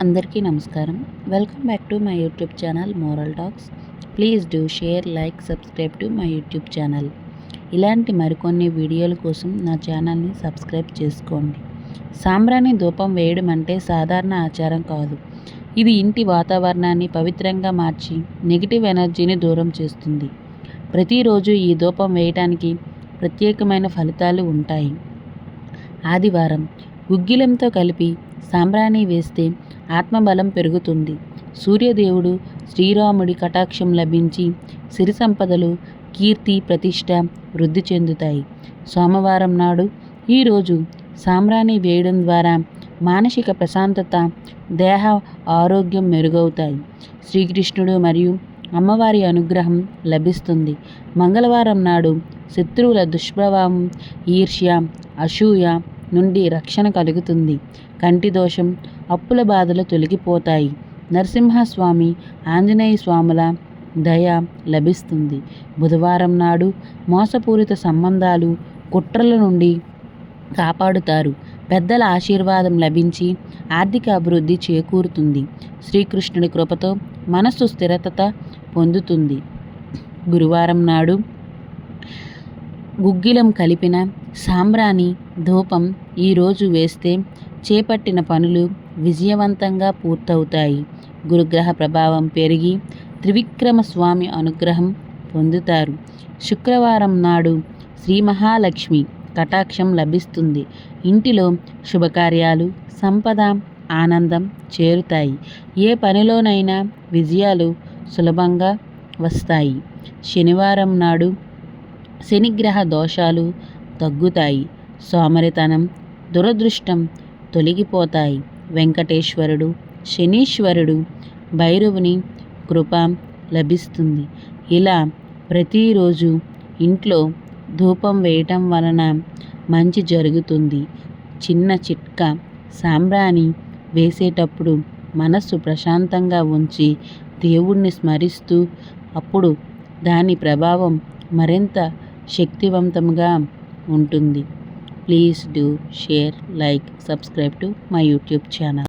అందరికీ నమస్కారం. Welcome back to my YouTube channel moral talks. Please do share, like, subscribe to my YouTube channel. ఇలాంటి మరికొన్ని వీడియోల కోసం నా ఛానల్ని సబ్స్క్రైబ్ చేసుకోండి. సాంబ్రాణి ధూపం వేయడం అంటే సాధారణ ఆచారం కాదు. ఇది ఇంటి వాతావరణాన్ని పవిత్రంగా మార్చి నెగిటివ్ ఎనర్జీని దూరం చేస్తుంది. ప్రతిరోజు ఈ ధూపం వేయడానికి ప్రత్యేకమైన ఫలితాలు ఉంటాయి. ఆదివారం గుగ్గిలంతో కలిపి సాంబ్రాణి వేస్తే ఆత్మబలం పెరుగుతుంది. సూర్యదేవుడు శ్రీరాముడి కటాక్షం లభించి సిరి సంపదలు, కీర్తి, ప్రతిష్ట వృద్ధి చెందుతాయి. సోమవారం నాడు ఈరోజు సాంబ్రాణి వేయడం ద్వారా మానసిక ప్రశాంతత, దేహ ఆరోగ్యం మెరుగవుతాయి. శ్రీకృష్ణుడు మరియు అమ్మవారి అనుగ్రహం లభిస్తుంది. మంగళవారం నాడు శత్రువుల దుష్ప్రభావం, ఈర్ష్య, అసూయ నుండి రక్షణ కలుగుతుంది. కంటి దోషం, అప్పుల బాధలు తొలగిపోతాయి. నరసింహస్వామి, ఆంజనేయ స్వాముల దయ లభిస్తుంది. బుధవారం నాడు మోసపూరిత సంబంధాలు, కుట్రల నుండి కాపాడుతారు. పెద్దల ఆశీర్వాదం లభించి ఆర్థిక అభివృద్ధి చేకూరుతుంది. శ్రీకృష్ణుడి కృపతో మనస్సు స్థిరత పొందుతుంది. గురువారం నాడు గుగ్గిలం కలిపిన సాంబ్రాణి ధూపం ఈరోజు వేస్తే చేపట్టిన పనులు విజయవంతంగా పూర్తవుతాయి. గురుగ్రహ ప్రభావం పెరిగి త్రివిక్రమ స్వామి అనుగ్రహం పొందుతారు. శుక్రవారం నాడు శ్రీ మహాలక్ష్మి కటాక్షం లభిస్తుంది. ఇంటిలో శుభకార్యాలు, సంపద, ఆనందం చేరుతాయి. ఏ పనిలోనైనా విజయాలు సులభంగా వస్తాయి. శనివారం నాడు శనిగ్రహ దోషాలు తగ్గుతాయి. సోమరితనం, దురదృష్టం తొలగిపోతాయి. వెంకటేశ్వరుడు, శనీశ్వరుడు, భైరవుని కృప లభిస్తుంది. ఇలా ప్రతిరోజు ఇంట్లో ధూపం వేయటం వలన మంచి జరుగుతుంది. చిన్న చిట్కా: సాంబ్రాణి వేసేటప్పుడు మనస్సు ప్రశాంతంగా ఉంచి దేవుణ్ణి స్మరిస్తూ, అప్పుడు దాని ప్రభావం మరింత శక్తివంతంగా ఉంటుంది. Please do share, like, subscribe to my YouTube channel.